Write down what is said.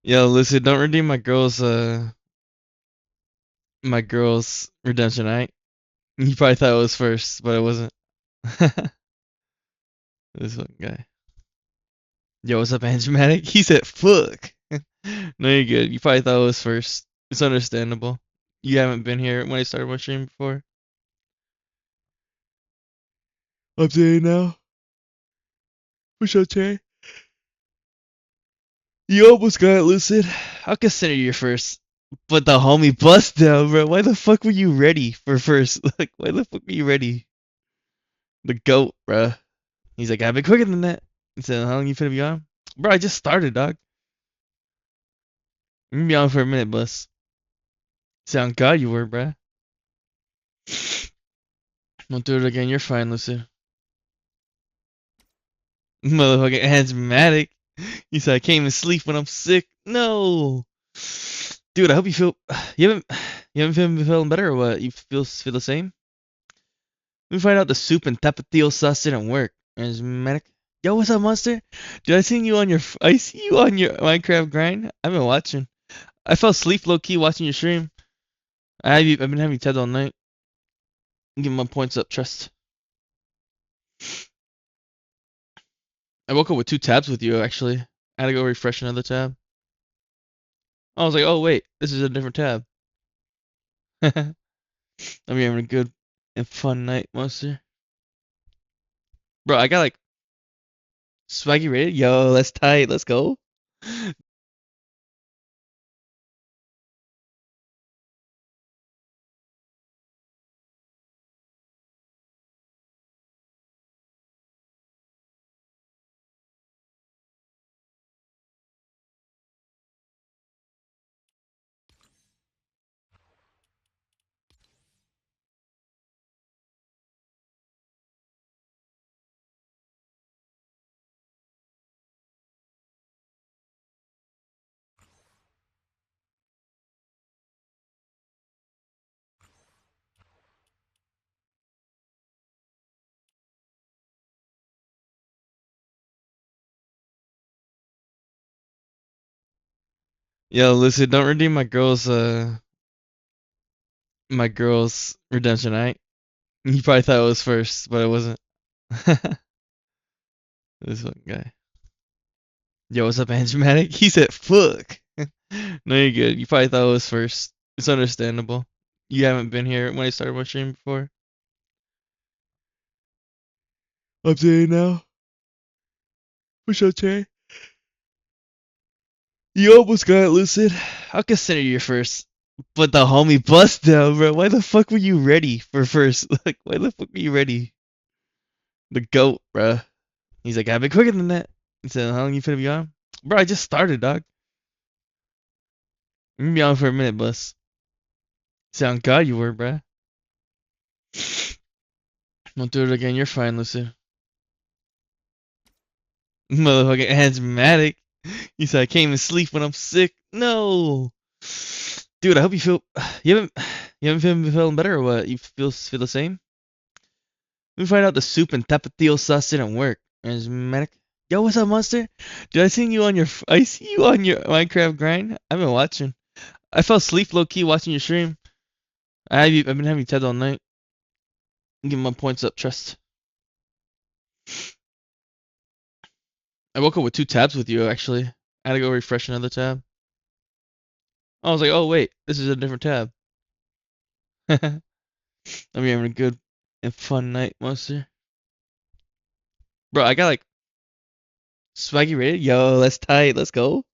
Yo, listen, don't redeem my girl's redemption, right? You probably thought it was first, but it wasn't. This one guy. Yo, what's up, Angelmatic? He said, fuck. No, you're good. You probably thought it was first. It's understandable. You haven't been here when I started my stream before. Updating now. What's up, Jay? You almost got it, Lucid. I'll consider you first. But the homie bust down, bro. Why the fuck were you ready for first? Like, why the fuck were you ready? The goat, bro. He's like, I've been quicker than that. He said, how long you finna be on? Bro, I just started, dog. I'm gonna be on for a minute, bus. Sound God you were, bro. Don't do it again. You're fine, Lucy. Motherfucking asthmatic. He said, I can't even sleep when I'm sick. No. Dude, I hope you feel. You haven't been feeling better or what? You feel the same? Let me find out the soup and tapatio sauce didn't work. Asthmatic. Yo, what's up, Monster? Dude, I see you on your Minecraft grind. I've been watching. I fell asleep low key watching your stream. I've been having TED all night. Give my points up, trust. I woke up with two tabs with you actually. I had to go refresh another tab. I was like, oh wait, this is a different tab. I'm having a good and fun night, Monster. Bro, I got like swaggy rated. Yo, that's tight. Let's go. Yo, listen, don't redeem my girl's redemption, right? You probably thought it was first, but it wasn't. This one guy. Yo, what's up, Angelmatic? He said, fuck. No, you're good. You probably thought it was first. It's understandable. You haven't been here when I started my stream before. Updating now. What's up, Jay? You almost got it, Lucid. I'll consider you first. But the homie bust down, bro. Why the fuck were you ready for first? Like, why the fuck were you ready? The goat, bro. He's like, I've been quicker than that. He said, how long you finna be on? Bro, I just started, dog. I'm gonna be on for a minute, bus. Sound God you were, bro. Don't do it again. You're fine, Lucy. Motherfucking asthmatic. He said, I can't even sleep when I'm sick. No. Dude, I hope you feel. You haven't been feeling better or what? You feel the same? Let me find out the soup and tapatio sauce didn't work. Asthmatic. Yo, what's up, Monster? Dude, I see you on your Minecraft grind. I've been watching. I fell asleep low key watching your stream. I've been having TED all night. Give my points up, trust. I woke up with two tabs with you actually. I had to go refresh another tab. I was like, oh wait, this is a different tab. I'm having a good and fun night, Monster. Bro, I got like swaggy rated. Yo, that's tight. Let's go.